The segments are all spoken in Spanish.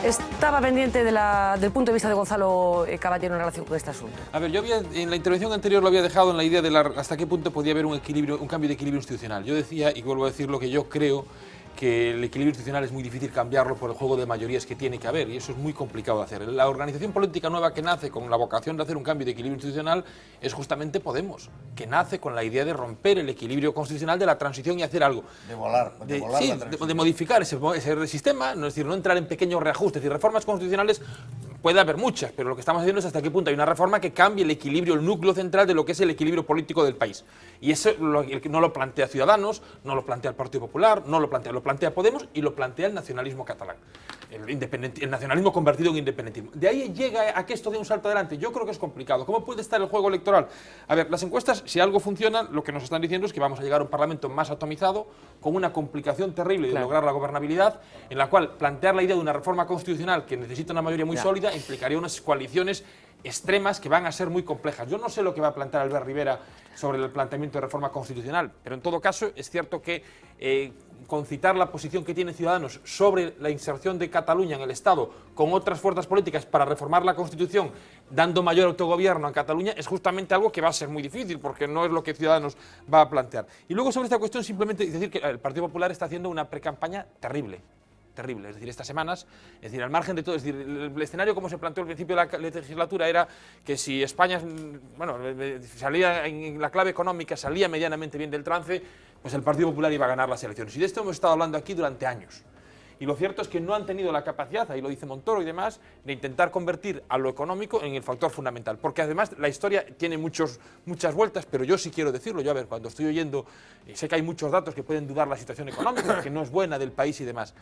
estaba pendiente del punto de vista de Gonzalo Caballero en relación con este asunto. A ver, yo en la intervención anterior lo había dejado en la idea de hasta qué punto podía haber un cambio de equilibrio institucional. Yo decía, y vuelvo a decir lo que yo creo, que el equilibrio institucional es muy difícil cambiarlo por el juego de mayorías que tiene que haber, y eso es muy complicado de hacer. La organización política nueva que nace con la vocación de hacer un cambio de equilibrio institucional es justamente Podemos, que nace con la idea de romper el equilibrio constitucional de la transición y hacer algo. De modificar ese sistema, es decir, no entrar en pequeños reajustes y reformas constitucionales. Puede haber muchas, pero lo que estamos haciendo es hasta qué punto hay una reforma que cambie el equilibrio, el núcleo central de lo que es el equilibrio político del país. Y eso no lo plantea Ciudadanos, no lo plantea el Partido Popular, no lo plantea Podemos y lo plantea el nacionalismo catalán. El nacionalismo convertido en independentismo. De ahí llega a que esto dé un salto adelante. Yo creo que es complicado. ¿Cómo puede estar el juego electoral? A ver, las encuestas, si algo funciona, lo que nos están diciendo es que vamos a llegar a un Parlamento más atomizado, con una complicación terrible de lograr la gobernabilidad, en la cual plantear la idea de una reforma constitucional que necesita una mayoría muy sólida implicaría unas coaliciones extremas que van a ser muy complejas. Yo no sé lo que va a plantear Albert Rivera sobre el planteamiento de reforma constitucional, pero en todo caso es cierto que concitar la posición que tiene Ciudadanos sobre la inserción de Cataluña en el Estado con otras fuerzas políticas para reformar la Constitución, dando mayor autogobierno a Cataluña, es justamente algo que va a ser muy difícil, porque no es lo que Ciudadanos va a plantear. Y luego sobre esta cuestión simplemente decir que el Partido Popular está haciendo una precampaña terrible. Es decir, estas semanas, es decir, al margen de todo, es decir, el escenario como se planteó al principio de la legislatura era que si España, bueno, salía en la clave económica, salía medianamente bien del trance, pues el Partido Popular iba a ganar las elecciones. Y de esto hemos estado hablando aquí durante años. Y lo cierto es que no han tenido la capacidad, ahí lo dice Montoro y demás, de intentar convertir a lo económico en el factor fundamental. Porque además la historia tiene muchas vueltas, pero yo sí quiero decirlo. Yo, a ver, cuando estoy oyendo, sé que hay muchos datos que pueden dudar la situación económica, que no es buena del país y demás.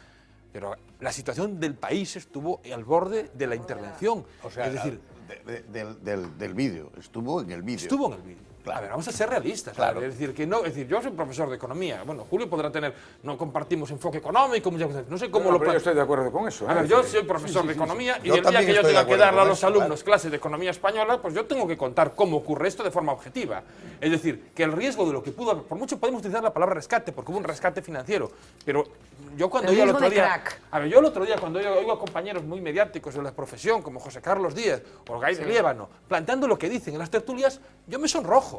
Pero la situación del país estuvo al borde de la intervención. O sea, es decir, del vídeo, estuvo en el vídeo. Estuvo en el vídeo. Claro. A ver, vamos a ser realistas. Claro. Es decir, yo soy profesor de economía. Bueno, Julio podrá tener, no compartimos enfoque económico, muchas veces. No sé cómo lo pero yo estoy de acuerdo con eso. A ver, yo soy profesor de economía y el día que yo tenga que darle a los alumnos clases de economía española, pues yo tengo que contar cómo ocurre esto de forma objetiva. Es decir, que el riesgo de lo que pudo haber, por mucho podemos utilizar la palabra rescate, porque hubo un rescate financiero, pero yo cuando oí el otro día, yo el otro día cuando oigo a compañeros muy mediáticos de la profesión, como José Carlos Díaz o Gay de Liébano, planteando lo que dicen en las tertulias, yo me sonrojo.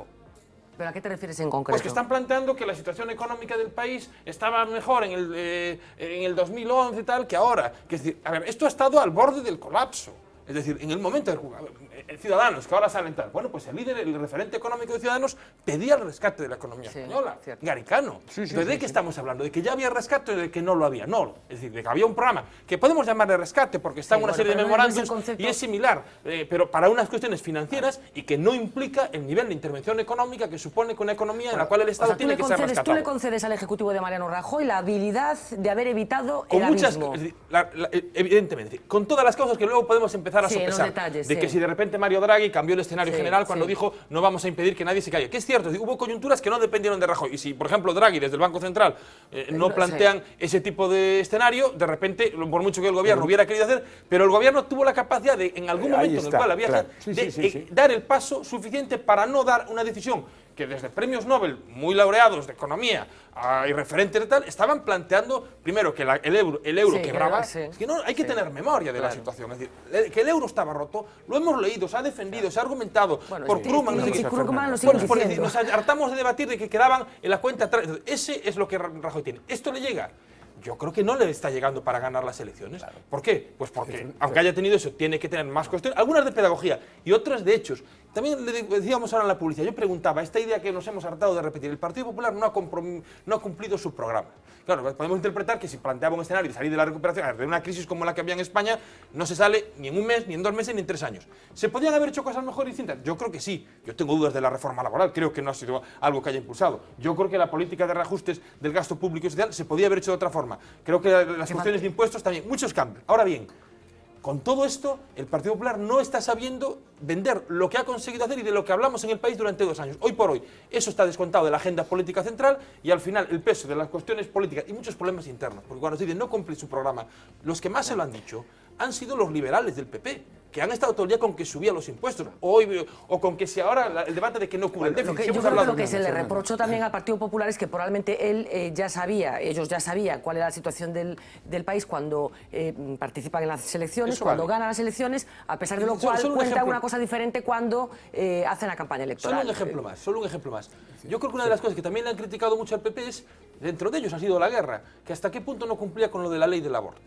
¿Pero a qué te refieres en concreto? Pues que están planteando que la situación económica del país estaba mejor en el 2011 y tal que ahora. Que es decir, a ver, esto ha estado al borde del colapso. Es decir, en el momento de Ciudadanos, que ahora salen tal, bueno, pues el referente económico de Ciudadanos pedía el rescate de la economía española, Garicano. Entonces, ¿de qué estamos hablando? ¿De que ya había rescate o de que no lo había? No, es decir, de que había un programa que podemos llamarle rescate porque está en una serie de memorándums y es similar, pero para unas cuestiones financieras y que no implica el nivel de intervención económica que supone que una economía en la cual el Estado tiene que ser rescatado. Tú le concedes al Ejecutivo de Mariano Rajoy la habilidad de haber evitado el abismo. Evidentemente, con todas las causas que luego podemos empezar a sopesar, de que si de repente Mario Draghi cambió el escenario general cuando dijo no vamos a impedir que nadie se caiga, que es cierto, hubo coyunturas que no dependieron de Rajoy, y si por ejemplo Draghi desde el Banco Central no plantean ese tipo de escenario, de repente, por mucho que el gobierno hubiera querido hacer, pero el gobierno tuvo la capacidad de, en algún momento en el cual había dar el paso suficiente para no dar una decisión que desde premios Nobel muy laureados de economía y referentes de tal, estaban planteando, primero, que el euro quebraba. Es que no, hay que tener memoria de la situación. Es decir, que el euro estaba roto, lo hemos leído, se ha defendido, se ha argumentado por Krugman. Nos hartamos de debatir de que quedaban en la cuenta atrás. Ese es lo que Rajoy tiene. ¿Esto le llega? Yo creo que no le está llegando para ganar las elecciones. ¿Por qué? Pues porque, aunque haya tenido eso, tiene que tener más cuestiones, algunas de pedagogía y otras de hechos. También le decíamos ahora en la publicidad, yo preguntaba, esta idea que nos hemos hartado de repetir, el Partido Popular no ha cumplido su programa. Claro, podemos interpretar que si planteaba un escenario de salir de la recuperación, de una crisis como la que había en España, no se sale ni en un mes, ni en 2 meses, ni en 3 años. ¿Se podían haber hecho cosas mejor y distintas? Yo creo que sí. Yo tengo dudas de la reforma laboral, creo que no ha sido algo que haya impulsado. Yo creo que la política de reajustes del gasto público y social se podía haber hecho de otra forma. Creo que las cuestiones de impuestos también, muchos cambios. Ahora bien, con todo esto, el Partido Popular no está sabiendo vender lo que ha conseguido hacer y de lo que hablamos en el país durante 2 años. Hoy por hoy, eso está descontado de la agenda política central y al final el peso de las cuestiones políticas y muchos problemas internos, porque cuando se dice no cumple su programa, los que más se lo han dicho han sido los liberales del PP, que han estado todo el día con que subía los impuestos, o con que si ahora el debate de que no cubre el déficit. Yo creo que lo que se le reprochó también al Partido Popular es que probablemente ellos ya sabían cuál era la situación del país cuando participan en las elecciones, cuando ganan las elecciones, a pesar de lo cual cuenta una cosa diferente cuando hacen la campaña electoral. Solo un ejemplo más. Yo creo que una de las cosas que también le han criticado mucho al PP es, dentro de ellos ha sido la guerra, que hasta qué punto no cumplía con lo de la ley del aborto.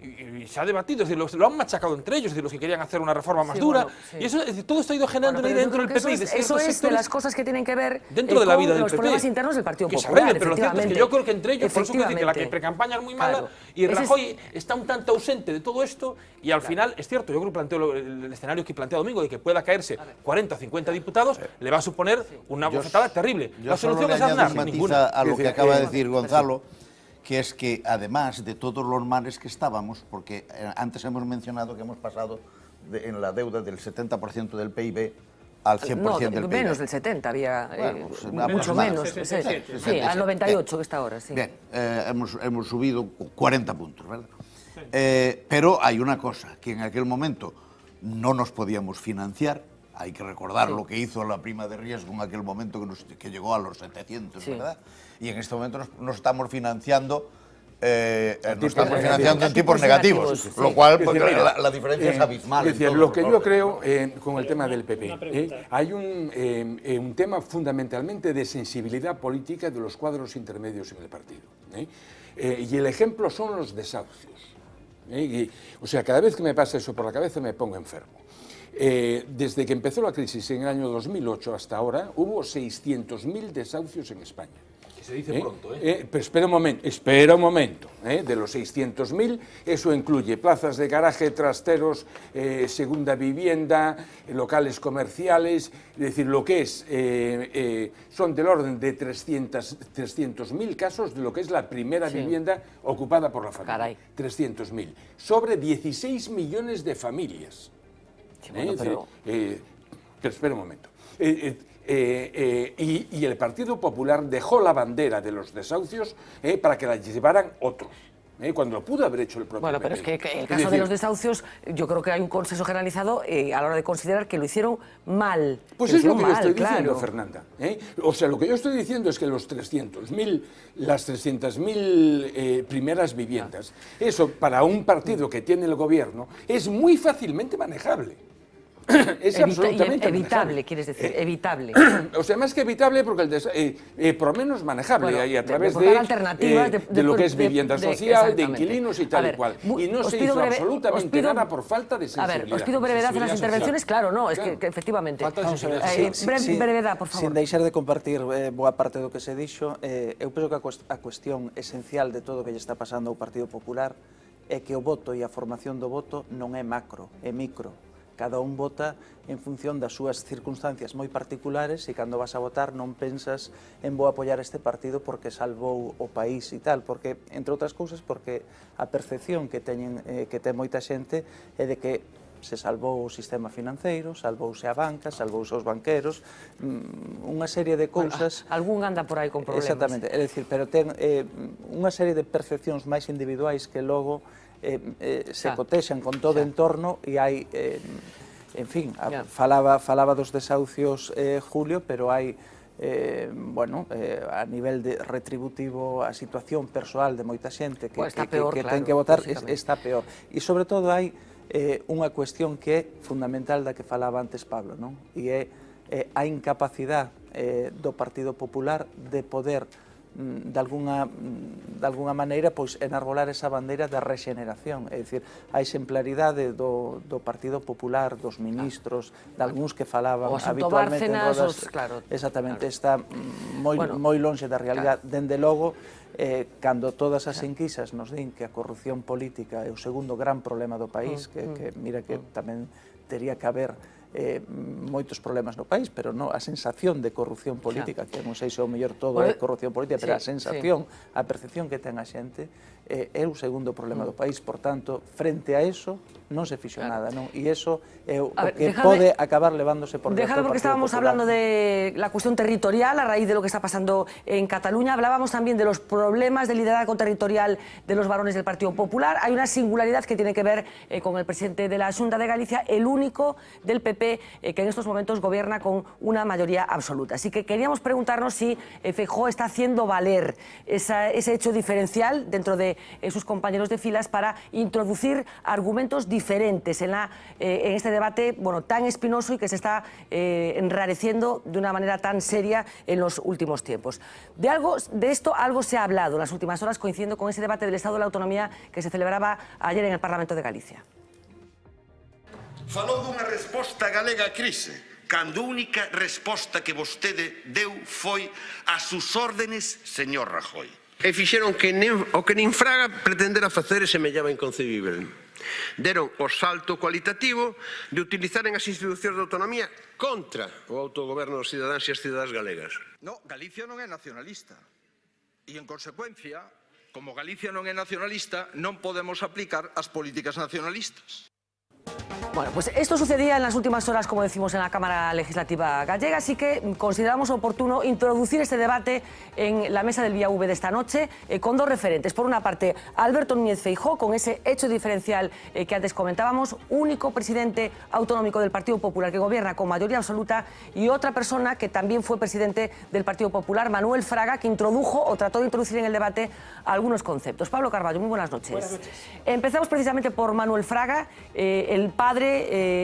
Y se ha debatido, es decir, lo han machacado entre ellos, es decir, los que querían hacer una reforma más dura. Y eso, es decir, todo esto ha ido generando una idea dentro del PP. Eso es de las cosas que tienen que ver dentro de la vida con del los PP, problemas internos del Partido Popular. Popular. Pero lo cierto es que yo creo que entre ellos, por eso quiero decir que la que precampaña es muy mala, y Rajoy está un tanto ausente de todo esto, y al final, es cierto, yo creo que planteo el escenario que plantea Domingo, de que pueda caerse 40 o 50 diputados, le va a suponer una bofetada terrible. La solución es Aznar, ninguna. A lo que acaba de decir Gonzalo, que es que además de todos los males que estábamos, porque antes hemos mencionado que hemos pasado en la deuda del 70% del PIB al 100% del PIB. Menos del 70, había mucho menos. 67. Sí, al 98 que está ahora, sí. Bien, hemos subido 40 puntos, ¿verdad? Pero hay una cosa, que en aquel momento no nos podíamos financiar. Hay que recordar lo que hizo la prima de riesgo en aquel momento que llegó a los 700, ¿verdad? Y en este momento nos estamos financiando en tipos negativos, lo cual pues, la diferencia es abismal. Es decir, lo que yo creo con el tema del PP, hay un tema fundamentalmente de sensibilidad política de los cuadros intermedios en el partido. Y el ejemplo son los desahucios. O sea, cada vez que me pasa eso por la cabeza me pongo enfermo. Desde que empezó la crisis en el año 2008 hasta ahora, hubo 600.000 desahucios en España. Que se dice pronto, Pero espera un momento. De los 600.000, eso incluye plazas de garaje, trasteros, segunda vivienda, locales comerciales, es decir, lo que es, son del orden de 300.000 casos de lo que es la primera vivienda ocupada por la familia. 300.000. Sobre 16 millones de familias. Pero espera un momento. Y el Partido Popular dejó la bandera de los desahucios para que la llevaran otros. Cuando lo pudo haber hecho el propio Bueno, pero PP. es que el caso de los desahucios, yo creo que hay un consenso generalizado a la hora de considerar que lo hicieron mal. Pues es lo que yo estoy diciendo, Fernanda. O sea, lo que yo estoy diciendo es que las 300.000 primeras viviendas, eso para un partido que tiene el gobierno, es muy fácilmente manejable. Es absolutamente evitable, quieres decir, evitable. O sea, más que evitable, porque por lo menos manejable, y a través de lo que es vivienda social, de inquilinos y tal y cual. Y no se hizo absolutamente nada por falta de sensibilidad. A ver, os pido brevedad en las intervenciones, claro, no, es que efectivamente. Brevedad, por favor. Sin deixar de compartir boa parte do que se dixo, eu penso que a cuestión esencial de todo o que lle está pasando ao Partido Popular é que o voto e a formación do voto non é macro, é micro. Cada un vota en función das súas circunstancias moi particulares e cando vas a votar non pensas en vou apoiar este partido porque salvou o país e tal, porque, entre outras cousas, porque a percepción que ten moita xente é de que se salvou o sistema financeiro, salvouse a banca, salvouse os banqueros, unha serie de cousas... Algún anda por aí con problemas. Exactamente, é dicir, pero ten unha serie de percepcións máis individuais que logo se cotexan con todo o entorno e hai, en fin, falaba dos desahucios Julio, pero hai, bueno, a nivel de retributivo a situación persoal de moita xente que ten que votar está peor. E sobre todo hai unha cuestión que é fundamental da que falaba antes Pablo, non? E é a incapacidade do Partido Popular de poder de alguna maneira pois enarbolar esa bandeira da rexeneración, é dicir, a exemplaridade do Partido Popular, dos ministros, de algúns que falaban habitualmente en rodas, exactamente, está moi lonxe da realidade. Dende logo, cando todas as enquisas nos din que a corrupción política é o segundo gran problema do país, que mira que tamén tería que haber moitos problemas no país, pero non a sensación de corrupción política, que non sei se o mellor todo é corrupción política, pero a sensación, a percepción que ten a xente é o segundo problema do país. Por tanto, frente a eso, non se fixo nada, non? E iso é o que pode acabar levándose por diante. Porque estábamos hablando de la cuestión territorial a raíz de lo que está pasando en Cataluña. Hablábamos también de los problemas de liderazgo territorial de los varones del Partido Popular. Hay una singularidad que tiene que ver con el presidente de la Xunta de Galicia, el único del PP que en estos momentos gobierna con una mayoría absoluta. Así que queríamos preguntarnos si Feijóo está haciendo valer ese hecho diferencial dentro de sus compañeros de filas para introducir argumentos diferentes en este debate tan espinoso y que se está enrareciendo de una manera tan seria en los últimos tiempos. De esto algo se ha hablado en las últimas horas, coincidiendo con ese debate del Estado de la Autonomía que se celebraba ayer en el Parlamento de Galicia. Falou dunha resposta galega á crise, cando a única resposta que vostede deu foi a sus órdenes, señor Rajoy. E fixeron o que nin Fraga pretendera facer e semellaba inconcebível. Deron o salto cualitativo de utilizaren as institucións de autonomía contra o autogoberno dos cidadáns e as cidadás galegas. No, Galicia non é nacionalista. E, en consecuencia, como Galicia non é nacionalista, non podemos aplicar as políticas nacionalistas. Bueno, pues esto sucedía en las últimas horas, como decimos, en la Cámara Legislativa gallega, así que consideramos oportuno introducir este debate en la mesa del Vía V de esta noche con dos referentes. Por una parte, Alberto Núñez Feijóo, con ese hecho diferencial que antes comentábamos, único presidente autonómico del Partido Popular que gobierna con mayoría absoluta, y otra persona que también fue presidente del Partido Popular, Manuel Fraga, que introdujo o trató de introducir en el debate algunos conceptos. Pablo Carballo, muy buenas noches. Buenas noches. Empezamos precisamente por Manuel Fraga, el padre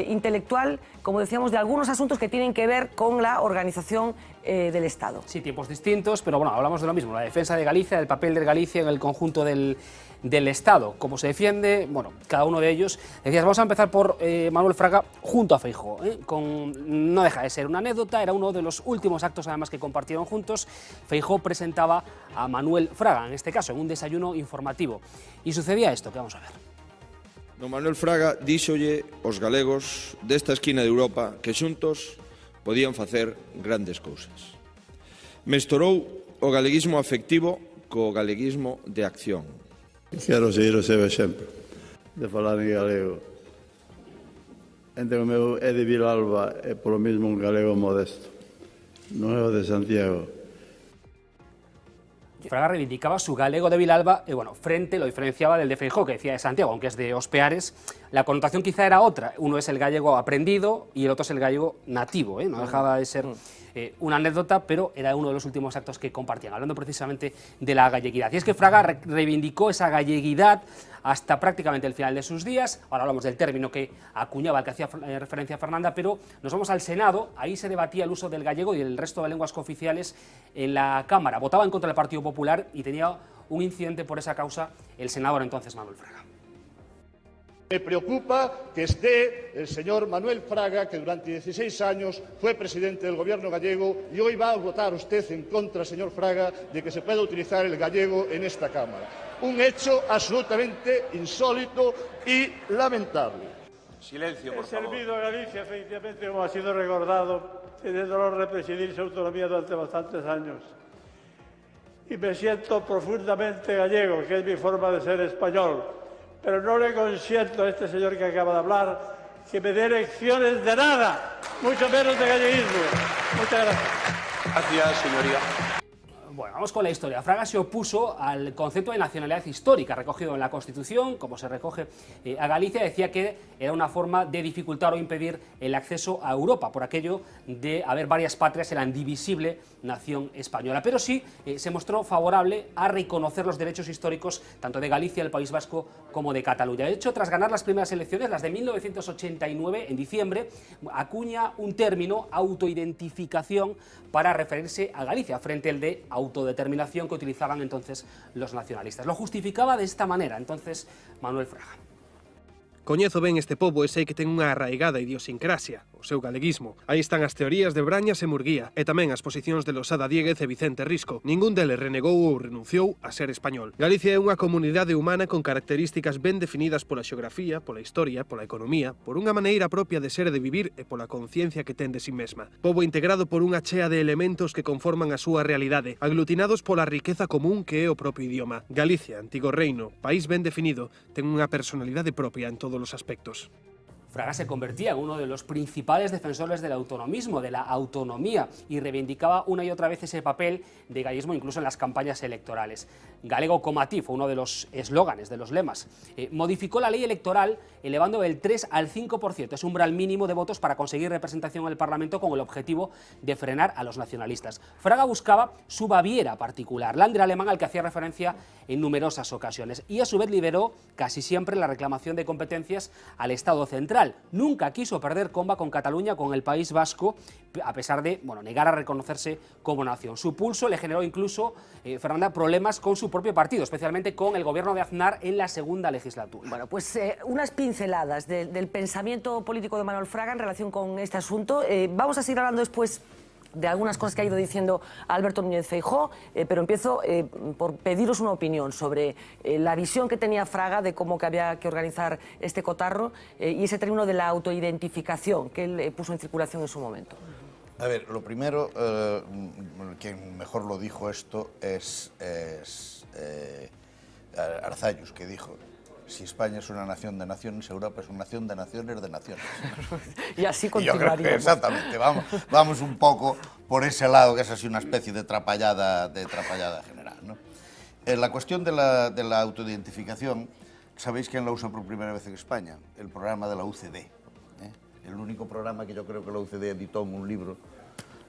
intelectual, como decíamos, de algunos asuntos que tienen que ver con la organización del Estado. Sí, tiempos distintos, pero bueno, hablamos de lo mismo, la defensa de Galicia, del papel de Galicia en el conjunto del Estado, cómo se defiende, bueno, cada uno de ellos. Decías, vamos a empezar por Manuel Fraga junto a Feijóo, no deja de ser una anécdota, era uno de los últimos actos además que compartieron juntos. Feijóo presentaba a Manuel Fraga, en este caso, en un desayuno informativo, y sucedía esto, que vamos a ver. No Manuel Fraga díxolle aos galegos desta esquina de Europa que xuntos podían facer grandes cousas. Mesturou o galeguismo afectivo co galeguismo de acción. Quero seguir o seu exemplo de falar en galego. Entre o meu é de Vilalba e polo mesmo un galego modesto. Non é o de Santiago. Fraga reivindicaba su galego de Vilalba y bueno, frente lo diferenciaba del de Feijóo, que decía de Santiago, aunque es de Ospeares. La connotación quizá era otra. Uno es el gallego aprendido y el otro es el gallego nativo, no dejaba de ser una anécdota, pero era uno de los últimos actos que compartían, hablando precisamente de la galleguidad. Y es que Fraga reivindicó esa galleguidad hasta prácticamente el final de sus días. Ahora hablamos del término que acuñaba, al que hacía referencia Fernanda, pero nos vamos al Senado. Ahí se debatía el uso del gallego y el resto de lenguas cooficiales en la Cámara. Votaba en contra del Partido Popular y tenía un incidente por esa causa el senador entonces Manuel Fraga. Me preocupa que esté el señor Manuel Fraga, que durante 16 años fue presidente del gobierno gallego, y hoy va a votar usted en contra, señor Fraga, de que se pueda utilizar el gallego en esta Cámara. Un hecho absolutamente insólito y lamentable. Silencio, por favor. He servido a Galicia, efectivamente, como ha sido recordado, teniendo el honor de presidir su autonomía durante bastantes años. Y me siento profundamente gallego, que es mi forma de ser español. Pero no le consiento a este señor que acaba de hablar que me dé lecciones de nada, mucho menos de galleguismo. Muchas gracias. Gracias, señoría. Bueno, vamos con la historia. Fraga se opuso al concepto de nacionalidad histórica recogido en la Constitución, como se recoge a Galicia. Decía que era una forma de dificultar o impedir el acceso a Europa, por aquello de haber varias patrias en la indivisible nación española. Pero sí se mostró favorable a reconocer los derechos históricos tanto de Galicia, el País Vasco, como de Cataluña. De hecho, tras ganar las primeras elecciones, las de 1989, en diciembre, acuña un término, autoidentificación, para referirse a Galicia, frente al de autodeterminación que utilizaban entonces los nacionalistas. Lo justificaba de esta manera, entonces, Manuel Fraga. Coñezo ben este pobo e sei que ten unha arraigada idiosincrasia. o seu galeguismo. Aí están as teorías de Brañas e Murguía, e tamén as posicións de Losada Diéguez e Vicente Risco. Ningún deles renegou ou renunciou a ser español. Galicia é unha comunidade humana con características ben definidas pola xeografía, pola historia, pola economía, por unha maneira propia de ser e de vivir e pola conciencia que ten de si mesma. Pobo integrado por unha chea de elementos que conforman a súa realidade, aglutinados pola riqueza común que é o propio idioma. Galicia, antigo reino, país ben definido, ten unha personalidade propia en todos os aspectos. Fraga se convertía en uno de los principales defensores del autonomismo, de la autonomía, y reivindicaba una y otra vez ese papel de gallismo incluso en las campañas electorales. Galego como a ti fue uno de los eslóganes, de los lemas. Modificó la ley electoral elevando del 3 al 5%, es un umbral mínimo de votos para conseguir representación en el Parlamento con el objetivo de frenar a los nacionalistas. Fraga buscaba su Baviera particular, Länder alemán al que hacía referencia en numerosas ocasiones, y a su vez liberó casi siempre la reclamación de competencias al Estado central. Nunca quiso perder comba con Cataluña, con el País Vasco, a pesar de negar a reconocerse como nación. Su pulso le generó incluso, Fernanda, problemas con su propio partido, especialmente con el gobierno de Aznar en la segunda legislatura. Bueno, pues unas pinceladas del pensamiento político de Manuel Fraga en relación con este asunto. Vamos a seguir hablando después de algunas cosas que ha ido diciendo Alberto Núñez Feijóo, pero empiezo por pediros una opinión sobre la visión que tenía Fraga de cómo que había que organizar este cotarro y ese término de la autoidentificación que él puso en circulación en su momento. A ver, lo primero, quien mejor lo dijo esto es Arzallus, que dijo: si España es una nación de naciones, Europa es una nación de naciones de naciones. Y así continuaríamos. Exactamente, vamos un poco por ese lado, que es así una especie de trapallada general, ¿no? La cuestión de la autoidentificación, ¿sabéis quién la usa por primera vez en España? El programa de la UCD. El único programa que yo creo que la UCD editó en un libro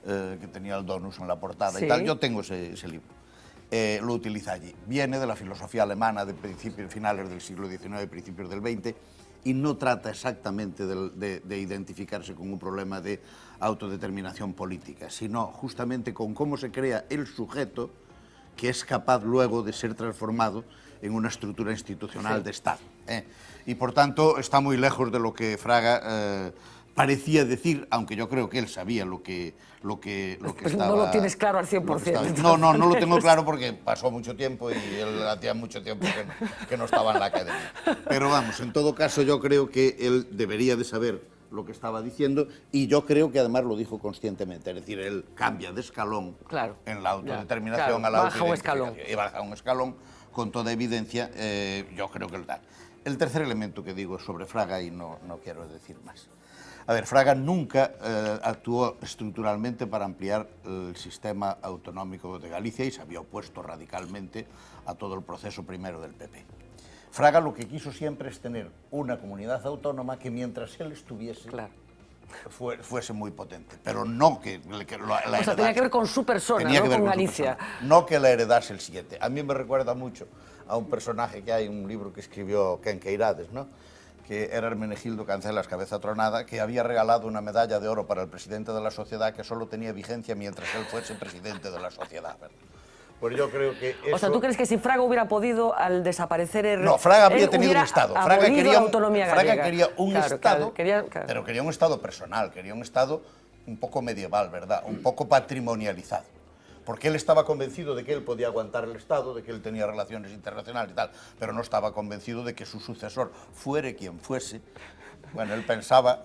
que tenía el Donus en la portada, ¿sí? Y tal. Yo tengo ese libro. Lo utiliza allí. Viene de la filosofía alemana de finales del siglo XIX y principios del XX y no trata exactamente de identificarse con un problema de autodeterminación política, sino justamente con cómo se crea el sujeto que es capaz luego de ser transformado en una estructura institucional, sí, de Estado. Y por tanto está muy lejos de lo que Fraga parecía decir, aunque yo creo que él sabía lo que estaba... No lo tienes claro al 100%. No lo tengo claro porque pasó mucho tiempo y él hacía mucho tiempo que no estaba en la academia. Pero vamos, en todo caso yo creo que él debería de saber lo que estaba diciendo y yo creo que además lo dijo conscientemente, es decir, él cambia de escalón, claro, en la autodeterminación, a la autoidentificación. Y baja un escalón con toda evidencia, yo creo que el tal. El tercer elemento que digo es sobre Fraga y no quiero decir más. A ver, Fraga nunca actuó estructuralmente para ampliar el sistema autonómico de Galicia y se había opuesto radicalmente a todo el proceso primero del PP. Fraga lo que quiso siempre es tener una comunidad autónoma que mientras él estuviese, claro, fuese muy potente, pero no que la heredase. O sea, tenía que ver con su persona, no con Galicia. No que la heredase el 7. A mí me recuerda mucho a un personaje que hay en un libro que escribió Ken Queirades, ¿no?, que era Hermenegildo Cancelas Cabeza Tronada, que había regalado una medalla de oro para el presidente de la sociedad que solo tenía vigencia mientras él fuese presidente de la sociedad, ¿verdad? Pues yo creo que eso... O sea, ¿tú crees que si Fraga hubiera podido, al desaparecer... No, Fraga había tenido un Estado. Fraga quería un claro, Estado, claro. Pero quería un Estado personal, quería un Estado un poco medieval, ¿verdad? Un poco patrimonializado. Porque él estaba convencido de que él podía aguantar el Estado, de que él tenía relaciones internacionales y tal, pero no estaba convencido de que su sucesor, fuere quien fuese, bueno, él pensaba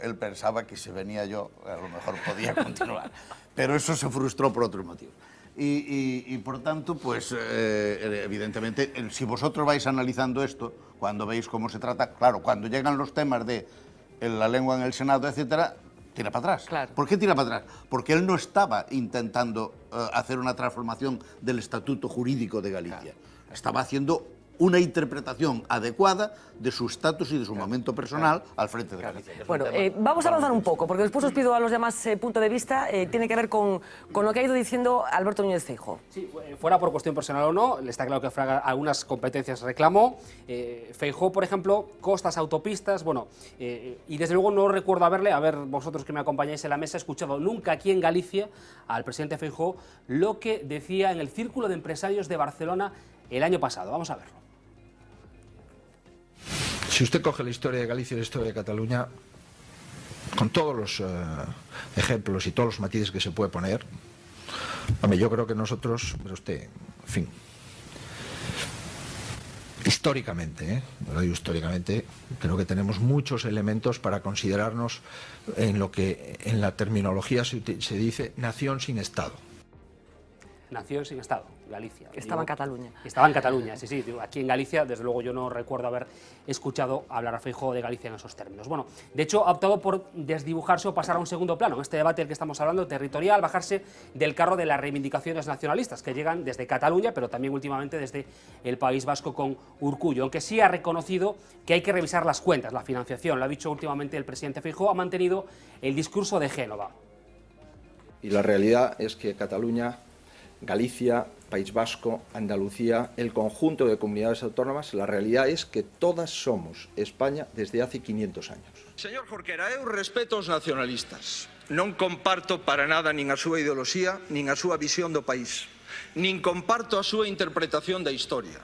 que si venía yo, a lo mejor podía continuar. Pero eso se frustró por otros motivos. Y por tanto, pues, evidentemente, si vosotros vais analizando esto, cuando veis cómo se trata, claro, cuando llegan los temas de la lengua en el Senado, etcétera, tira para atrás. Claro. ¿Por qué tira para atrás? Porque él no estaba intentando hacer una transformación del estatuto jurídico de Galicia. Claro. Estaba haciendo una interpretación adecuada de su estatus y de su momento personal al frente de Galicia. Bueno, vamos a avanzar un poco, porque después os pido a los demás punto de vista. Tiene que ver con lo que ha ido diciendo Alberto Núñez Feijóo. Sí, fuera por cuestión personal o no, le está claro que Fraga algunas competencias reclamó. Feijóo, por ejemplo, costas, autopistas, bueno, y desde luego no recuerdo haberle, a ver vosotros que me acompañáis en la mesa, escuchado nunca aquí en Galicia al presidente Feijóo lo que decía en el Círculo de Empresarios de Barcelona el año pasado. Vamos a verlo. Si usted coge la historia de Galicia y la historia de Cataluña, con todos los ejemplos y todos los matices que se puede poner, hombre, yo creo que nosotros, pero usted, en fin, históricamente, lo digo históricamente, creo que tenemos muchos elementos para considerarnos en lo que en la terminología se dice nación sin Estado. Nación sin Estado, Galicia. Estaba en Cataluña. Estaba en Cataluña, sí, sí. Aquí en Galicia, desde luego, yo no recuerdo haber escuchado hablar a Feijóo de Galicia en esos términos. Bueno, de hecho, ha optado por desdibujarse o pasar a un segundo plano. En este debate del que estamos hablando, territorial, bajarse del carro de las reivindicaciones nacionalistas, que llegan desde Cataluña, pero también últimamente desde el País Vasco con Urkullu. Aunque sí ha reconocido que hay que revisar las cuentas, la financiación. Lo ha dicho últimamente el presidente Feijóo, ha mantenido el discurso de Génova. Y la realidad es que Cataluña, Galicia, País Vasco, Andalucía, el conjunto de comunidades autónomas, la realidad es que todas somos España desde hace 500 años. Señor Jorquera, eu respeto os nacionalistas. Non comparto para nada nin a súa ideoloxía, nin a súa visión do país. Nin comparto a súa interpretación da historia.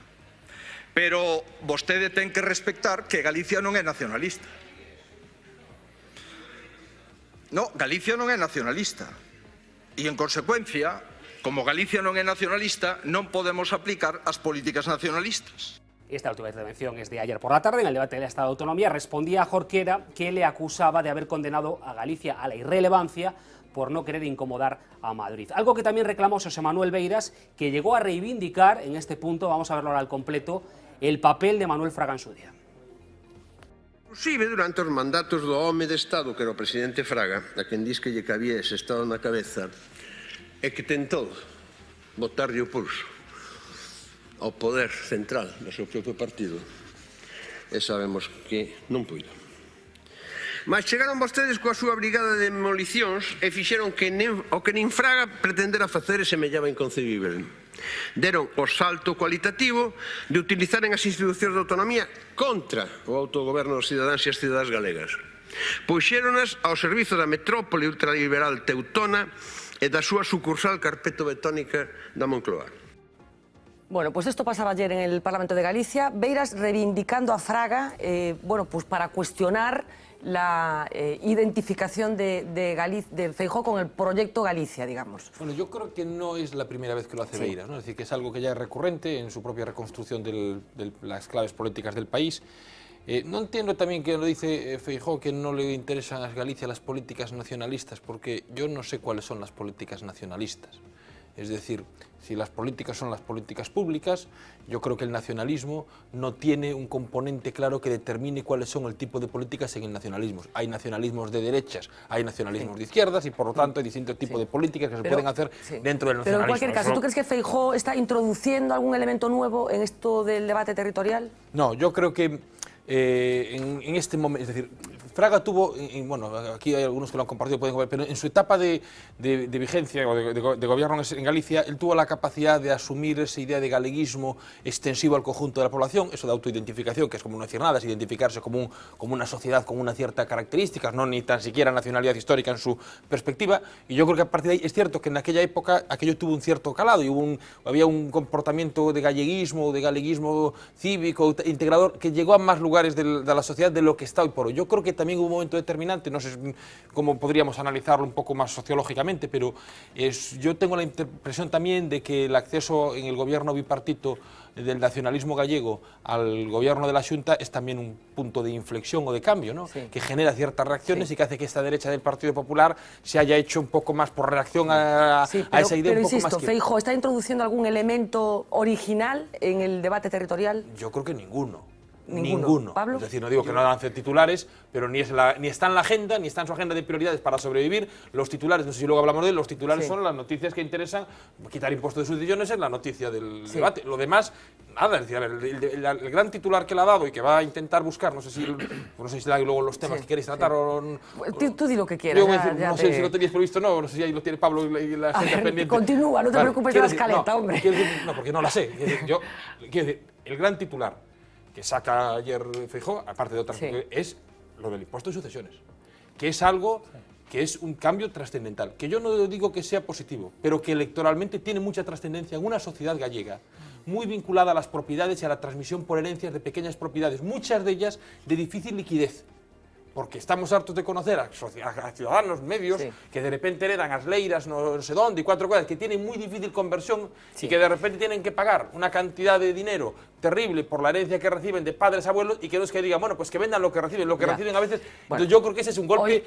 Pero vostede ten que respectar que Galicia non é nacionalista. No, Galicia non é nacionalista. E, en consecuencia, como Galicia non é nacionalista, non podemos aplicar as políticas nacionalistas. Esta última intervención es de ayer por la tarde, en el debate del Estado de Autonomía. Respondía a Jorquera, que le acusaba de haber condenado a Galicia a la irrelevancia por no querer incomodar a Madrid. Algo que también reclamó José Manuel Beiras, que llegó a reivindicar en este punto, vamos a verlo ahora al completo, el papel de Manuel Fraga en su día. Inclusive, durante os mandatos do home de Estado, que era o presidente Fraga, a quen diz que lle cabía ese Estado na cabeza, é que tentou botarlle o pulso ao poder central do seu propio partido, e sabemos que non puido. Mas chegaron vostedes coa súa brigada de demolicións e fixeron que o que nin Fraga pretendera facer e semellaba inconcebível. Deron o salto cualitativo de utilizaren as institucións de autonomía contra o autogoberno dos cidadáns e as cidadás galegas. Puxéronas ao servizo da metrópole ultraliberal teutona e da súa sucursal carpeto-betónica da Moncloa. Bueno, pues esto pasaba ayer en el Parlamento de Galicia. Beiras reivindicando a Fraga, bueno, pues para cuestionar la identificación de Feijóo con el proyecto Galicia, digamos. Bueno, yo creo que no es la primera vez que lo hace Beiras, ¿no? Es decir, que es algo que ya es recurrente en su propia reconstrucción de las claves políticas del país. No entiendo también que lo dice Feijóo, que no le interesan a Galicia las políticas nacionalistas, porque yo no sé cuáles son las políticas nacionalistas. Es decir, si las políticas son las políticas públicas, yo creo que el nacionalismo no tiene un componente claro que determine cuáles son el tipo de políticas en el nacionalismo. Hay nacionalismos de derechas, hay nacionalismos de izquierdas y por lo tanto hay distintos tipos de políticas que se pueden hacer dentro del nacionalismo. Pero en cualquier caso, ¿tú crees que Feijóo está introduciendo algún elemento nuevo en esto del debate territorial? No, yo creo que en este momento, es decir, Fraga tuvo, bueno, aquí hay algunos que lo han compartido, pueden ver, pero en su etapa de vigencia o de gobierno en Galicia, él tuvo la capacidad de asumir esa idea de galeguismo extensivo al conjunto de la población, eso de autoidentificación, que es como no decir nada, es identificarse como una sociedad con una cierta características, no ni tan siquiera nacionalidad histórica en su perspectiva, y yo creo que a partir de ahí es cierto que en aquella época aquello tuvo un cierto calado y había un comportamiento de galleguismo, de galeguismo cívico, integrador, que llegó a más lugares de la sociedad de lo que está hoy por hoy. Yo creo que también hubo un momento determinante, no sé cómo podríamos analizarlo un poco más sociológicamente, pero yo tengo la impresión también de que el acceso en el gobierno bipartito del nacionalismo gallego al gobierno de la Xunta es también un punto de inflexión o de cambio, ¿no? Que genera ciertas reacciones y que hace que esta derecha del Partido Popular se haya hecho un poco más por reacción a esa idea. Pero un poco insisto, más Feijóo, ¿está introduciendo algún elemento original en el debate territorial? Yo creo que ninguno. Ninguno. ¿Pablo? Es decir, no digo que no lance titulares, pero ni está en la agenda, ni está en su agenda de prioridades para sobrevivir. Los titulares, no sé si luego hablamos de él, los titulares son las noticias que interesan. Quitar impuestos de sucesiones es la noticia del debate. Lo demás, nada. Es decir, a ver, el gran titular que le ha dado y que va a intentar buscar, no sé si luego los temas que queréis tratar o... Tú di lo que quieras. No sé si lo teníais previsto o no sé si ahí lo tiene Pablo y la gente pendiente. Continúa, no te preocupes de la escaleta, hombre. No, porque no la sé. Quiero decir, el gran titular que saca ayer Feijóo, aparte de otras, es lo del impuesto de sucesiones, que es algo que es un cambio trascendental, que yo no digo que sea positivo, pero que electoralmente tiene mucha trascendencia en una sociedad gallega muy vinculada a las propiedades y a la transmisión por herencias de pequeñas propiedades, muchas de ellas de difícil liquidez, porque estamos hartos de conocer a ciudadanos medios que de repente heredan as leiras no sé dónde y cuatro cosas que tienen muy difícil conversión y que de repente tienen que pagar una cantidad de dinero terrible por la herencia que reciben de padres, abuelos, y que no es que digan, bueno, pues que vendan lo que reciben a veces. Entonces yo creo que ese es un golpe,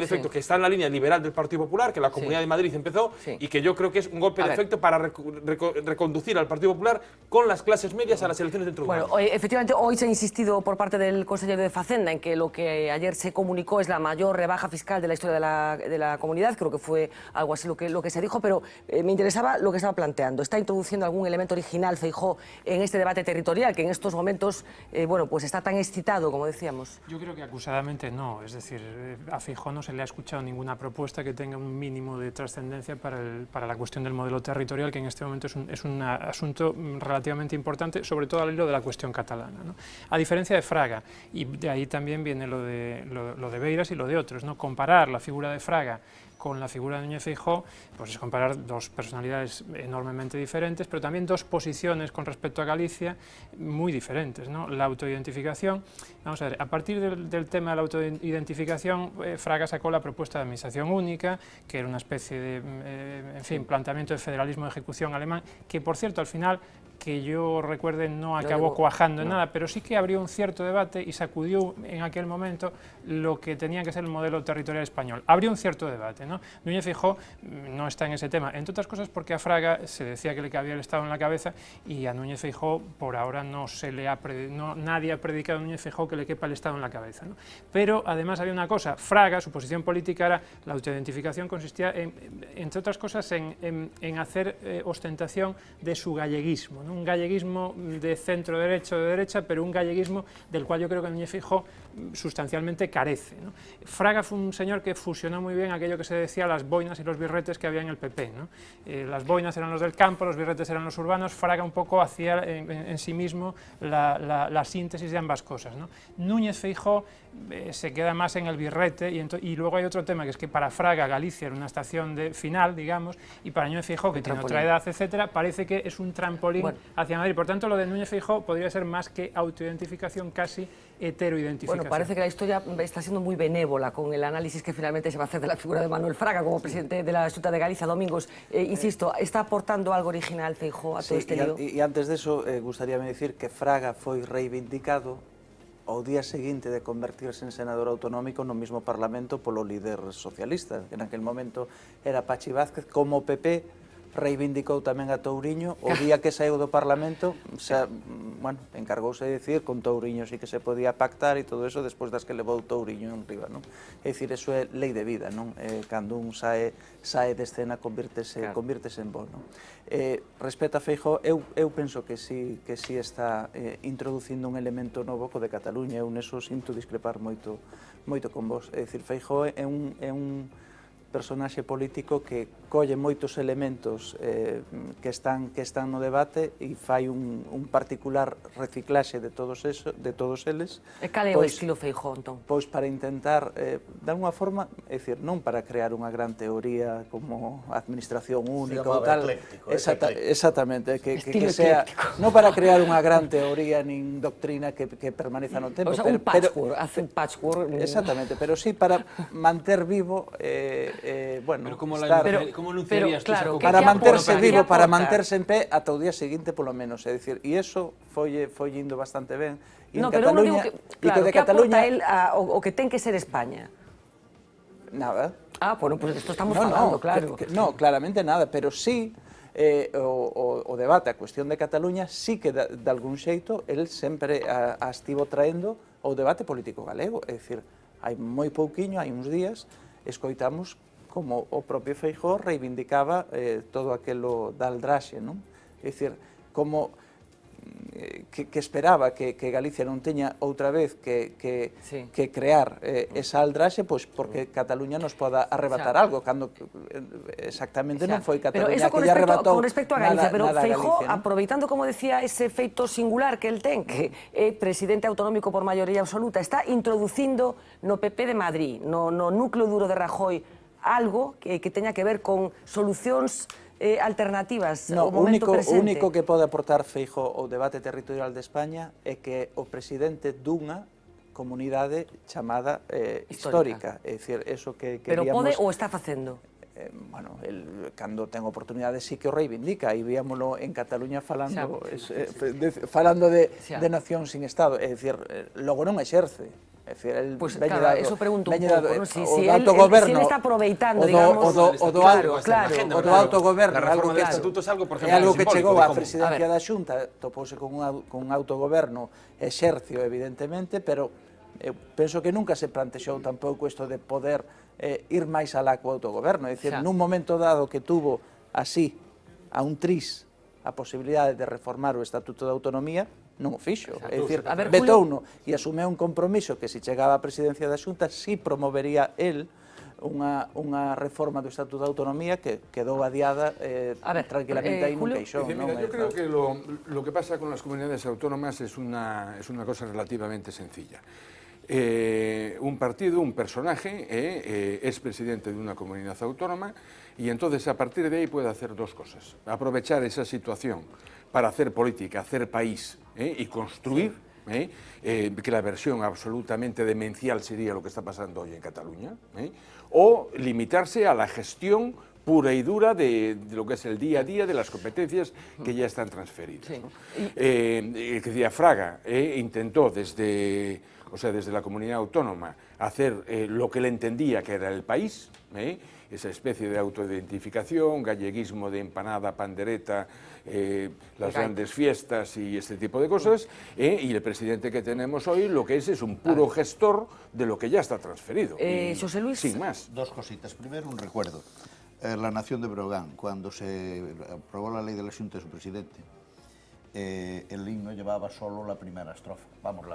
de efecto que está en la línea liberal del Partido Popular, que la Comunidad de Madrid empezó, y que yo creo que es un golpe de efecto para reconducir al Partido Popular con las clases medias a las elecciones dentro de un año. Efectivamente, hoy se ha insistido por parte del consejero de Facenda en que lo que ayer se comunicó es la mayor rebaja fiscal de la historia de la comunidad, creo que fue algo así lo que se dijo, pero me interesaba lo que estaba planteando. ¿Está introduciendo algún elemento original Feijóo en este debate territorial que en estos momentos bueno, pues está tan excitado, como decíamos? Yo creo que acusadamente no, es decir, a Feijóo no se le ha escuchado ninguna propuesta que tenga un mínimo de trascendencia para la cuestión del modelo territorial, que en este momento es un asunto relativamente importante, sobre todo al hilo de la cuestión catalana, ¿no? A diferencia de Fraga, y de ahí también viene lo de Beiras y lo de otros, ¿no? Comparar la figura de Fraga con la figura de Núñez Feijóo, pues es comparar dos personalidades enormemente diferentes, pero también dos posiciones con respecto a Galicia muy diferentes, ¿no? La autoidentificación, vamos a ver, a partir del tema de la autoidentificación, Fraga sacó la propuesta de administración única, que era una especie de, en fin, planteamiento de federalismo de ejecución alemán, que por cierto al final, que yo recuerde, no acabó cuajando en nada, pero sí que abrió un cierto debate y sacudió en aquel momento lo que tenía que ser el modelo territorial español. Abrió un cierto debate, ¿no? Núñez Feijóo no está en ese tema, entre otras cosas porque a Fraga se decía que le cabía el Estado en la cabeza y a Núñez Feijóo por ahora nadie ha predicado a Núñez Feijóo que le quepa el Estado en la cabeza, ¿no? Pero además había una cosa, Fraga, su posición política era, la autoidentificación consistía entre otras cosas en hacer ostentación de su galleguismo, ¿no? Un galleguismo de centro-derecha o de derecha, pero un galleguismo del cual yo creo que Núñez Feijóo sustancialmente carece, ¿no? Fraga fue un señor que fusionó muy bien aquello que se decía las boinas y los birretes que había en el PP, ¿no? Las boinas eran los del campo, los birretes eran los urbanos. Fraga un poco hacía en sí mismo la síntesis de ambas cosas, ¿no? Núñez Feijóo se queda más en el birrete y luego hay otro tema, que es que para Fraga Galicia era una estación final, digamos, y para Núñez Feijóo, que tiene otra edad, etcétera, parece que es un trampolín hacia Madrid. Por tanto, lo de Núñez Feijóo podría ser más que autoidentificación, casi heteroidentificación. Bueno, parece que la historia está siendo muy benévola con el análisis que finalmente se va a hacer de la figura de Manuel Fraga como presidente de la Xunta de Galicia. Domingos, insisto, ¿está aportando algo original Feijóo a todo este lío? E antes de eso, gustaríame decir que Fraga foi reivindicado ao día seguinte de convertirse en senador autonómico no mismo Parlamento polo líder socialista, que en aquel momento era Pachi Vázquez, como o PP reivindicou tamén a Touriño o día que saiu do Parlamento, bueno, encargouse de decir con Touriño sí que se podía pactar e todo eso despois das que levou Touriño en riba, non? É dicir, eso é lei de vida, non? Cando un sae de escena convírtese en bo, non? Respecto a Feijóo, eu penso que sí está introducindo un elemento novo co de Cataluña, eu neso sinto discrepar moito con vos. É dicir, Feijóo é un personaxe político que colle moitos elementos que están no debate e fai un particular reciclaxe de todos eles. E cal é o estilo Feijóo, entón? Pois para intentar, de alguna forma, é dicir, non para crear unha gran teoría como administración única ou tal. Exactamente, que sea, non para crear unha gran teoría nin doctrina que permaneza no tempo. O sea, un patchwork, hace un patchwork. Exactamente, pero sí para manter vivo bueno, para manterse vivo, para manterse en pé ata o día seguinte polo menos, é dicir, e iso foi indo bastante ben. No, pero non digo que, claro, que aporta él o que ten que ser España? Nada. Ah, bueno, pues esto estamos falando, claro. No, claramente nada, pero sí o debate, a cuestión de Cataluña, sí que de algún xeito el sempre a estivo traendo o debate político galego, é dicir, hai moi pouquiño, hai uns días, escoitamos como o propio Feijóo reivindicaba todo aquelo da aldraxe, non? É dicir, como que esperaba que Galicia non teña outra vez que crear esa aldraxe, pois porque Cataluña nos poda arrebatar algo, cando exactamente non foi Cataluña que lle arrebatou con respecto a Galicia, pero Feijóo, aproveitando, como decía, ese feito singular que el ten, que é presidente autonómico por maioría absoluta, está introducindo no PP de Madrid, no núcleo duro de Rajoy, algo que teña que ver con solucións alternativas ao momento presente. O único que pode aportar Feijóo ao debate territorial de España é que o presidente dunha comunidade chamada histórica. É dicir, eso que Pero víamos... pode ou está facendo? Bueno, cando ten oportunidade sí que o reivindica, e víamoslo en Cataluña falando de nación sin Estado, é dicir, logo non exerce. É dicir, el pues, claro, eso pregunto un pouco, ¿no? Si él está aproveitando, digamos... O do autogoberno, la reforma del estatuto es algo, por ejemplo, é algo que chegou á simbólico, presidencia da Xunta, topouse con un autogoberno exercio, evidentemente, pero eu penso que nunca se plantexou tampouco isto de poder ir máis alá co autogoberno, é dicir, nun momento dado que tuvo así, a un tris, a posibilidade de reformar o Estatuto de Autonomía, non o fixo, é dicir, vetouno e asumeu un compromiso que se chegaba á presidencia da Xunta, si promovería el unha reforma do Estatuto de Autonomía que quedou adiada tranquilamente aí nun queixón. Yo creo que lo que pasa con las comunidades autónomas es una cosa relativamente sencilla. Un partido, un personaje, es presidente de una comunidad autónoma y entonces a partir de ahí puede hacer dos cosas. Aprovechar esa situación para hacer política, hacer país y construir, que la versión absolutamente demencial sería lo que está pasando hoy en Cataluña, o limitarse a la gestión pura y dura de lo que es el día a día, de las competencias que ya están transferidas. Sí. Que decía Fraga, intentó desde la comunidad autónoma hacer lo que él entendía que era el país, esa especie de autoidentificación, galleguismo de empanada, pandereta, las grandes fiestas y este tipo de cosas, y el presidente que tenemos hoy lo que es un puro gestor de lo que ya está transferido. José Luis. Sin más. Dos cositas. Primero, un recuerdo. La Nación de Breogán, cuando se aprobó la ley de la Xunta de su presidente, el himno llevaba solo la primera estrofa, vamos,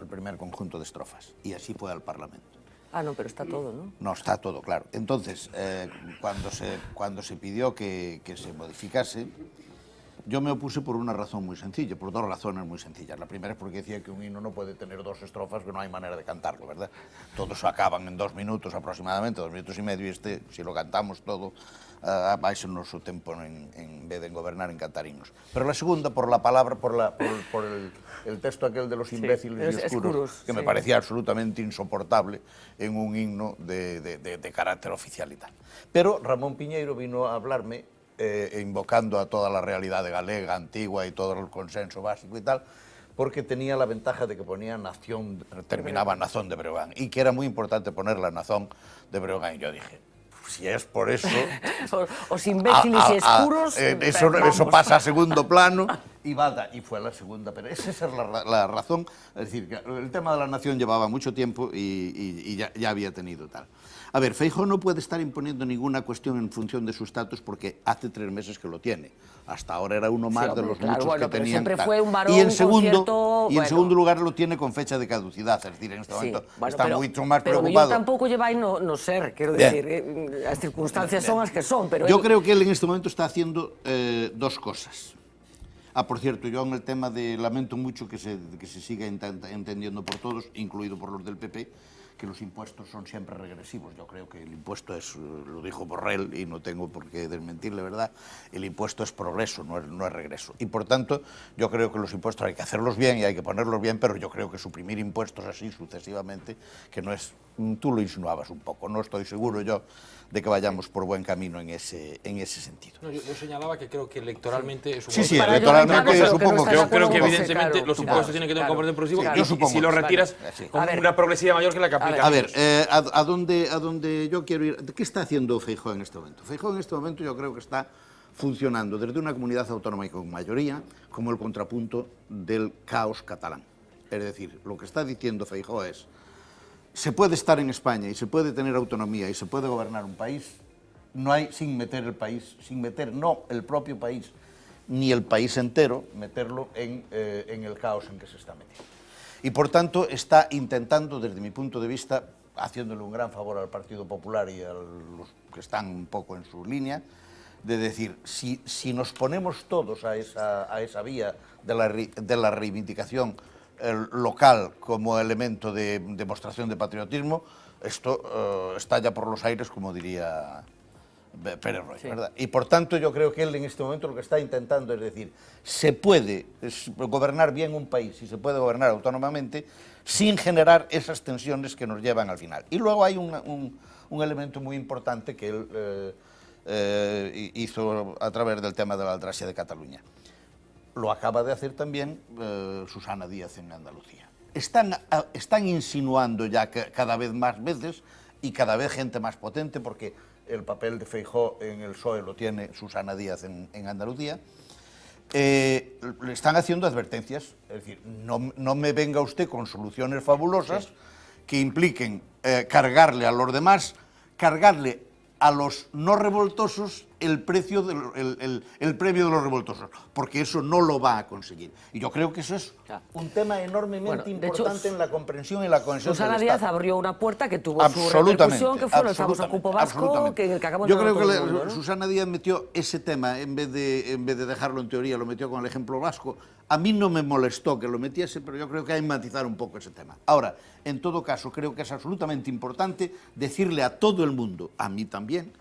el primer conjunto de estrofas, y así fue al Parlamento. Ah, no, pero está todo, ¿no? No, está todo, claro. Entonces, cuando se pidió que se modificase, yo me opuse por una razón muy sencilla, por dos razones muy sencillas. La primera es porque decía que un himno no puede tener dos estrofas, que no hay manera de cantarlo, ¿verdad? Todos acaban en 2 minutos aproximadamente, 2 minutos y medio, y si lo cantamos todo, vais en nuestro tiempo en vez de gobernar en cantar himnos. Pero la segunda, por la palabra, por el texto aquel de los imbéciles y oscuros, que me parecía absolutamente insoportable en un himno de carácter oficial y tal. Pero Ramón Piñeiro vino a hablarme invocando a toda la realidad galega, antigua y todo el consenso básico y tal, porque tenía la ventaja de que ponía nación, terminaba Nazón de Breogán, y que era muy importante poner la Nazón de Breogán. Y yo dije, si es por eso... Os imbéciles y oscuros... Eso pasa a segundo plano y fue la segunda, pero esa es la razón. Es decir, que el tema de la nación llevaba mucho tiempo y ya había tenido tal. A ver, Feijóo no puede estar imponiendo ninguna cuestión en función de su estatus porque hace 3 meses que lo tiene. Hasta ahora era uno más de los muchos que tenían. Siempre fue un varón y en segundo lugar lo tiene con fecha de caducidad, es decir, en este momento está mucho más preocupado. Pero tampouco lleva no ser, quero decir, as circunstancias son as que son, pero... Yo creo que él en este momento está haciendo 2 cosas. Por cierto, yo en el tema lamento mucho que se siga entendiendo por todos, incluido por los del PP, que los impuestos son siempre regresivos. Yo creo que el impuesto es, lo dijo Borrell y no tengo por qué desmentirle, ¿verdad? El impuesto es progreso, no es regreso. Y por tanto, yo creo que los impuestos hay que hacerlos bien y hay que ponerlos bien, pero yo creo que suprimir impuestos así sucesivamente, que no es... Tú lo insinuabas un poco, no estoy seguro yo de que vayamos por buen camino en ese sentido. No, yo señalaba que creo que electoralmente es un... Sí, electoralmente supongo que... Yo creo que evidentemente los impuestos tienen que tener un componente progresivo y si lo retiras con una progresividad mayor que la que aplica. A ver, a dónde yo quiero ir... ¿Qué está haciendo Feijóo en este momento? Feijóo en este momento yo creo que está funcionando desde una comunidad autónoma y con mayoría como el contrapunto del caos catalán. Es decir, lo que está diciendo Feijóo es: se puede estar en España y se puede tener autonomía y se puede gobernar un país, no hay sin meter el propio país ni el país entero, meterlo en el caos en que se está metiendo. Y por tanto está intentando, desde mi punto de vista, haciéndole un gran favor al Partido Popular y a los que están un poco en su línea, de decir, si nos ponemos todos a esa vía de la reivindicación local como elemento de demostración de patriotismo, esto estalla por los aires, como diría Pérez Royo, ¿verdad? Y por tanto yo creo que él en este momento lo que está intentando es decir, se puede gobernar bien un país y se puede gobernar autónomamente sin generar esas tensiones que nos llevan al final. Y luego hay un elemento muy importante que él hizo a través del tema de la altrasia de Cataluña. Lo acaba de hacer también Susana Díaz en Andalucía. Están insinuando ya cada vez más veces y cada vez gente más potente, porque el papel de Feijóo en el PSOE lo tiene Susana Díaz en Andalucía, le están haciendo advertencias, es decir, no me venga usted con soluciones fabulosas que impliquen cargarle a los demás, cargarle a los no revoltosos el premio de los revoltosos, porque eso no lo va a conseguir. Y yo creo que eso es un tema enormemente importante en la comprensión y la cohesión del Estado. Susana Díaz abrió una puerta que tuvo su repercusión, que fue el famoso cupo vasco, que en el que acabó yo creo que Susana Díaz metió ese tema, en vez de dejarlo en teoría, lo metió con el ejemplo vasco. A mí no me molestó que lo metiese, pero yo creo que hay que matizar un poco ese tema. Ahora, en todo caso, creo que es absolutamente importante decirle a todo el mundo, a mí también,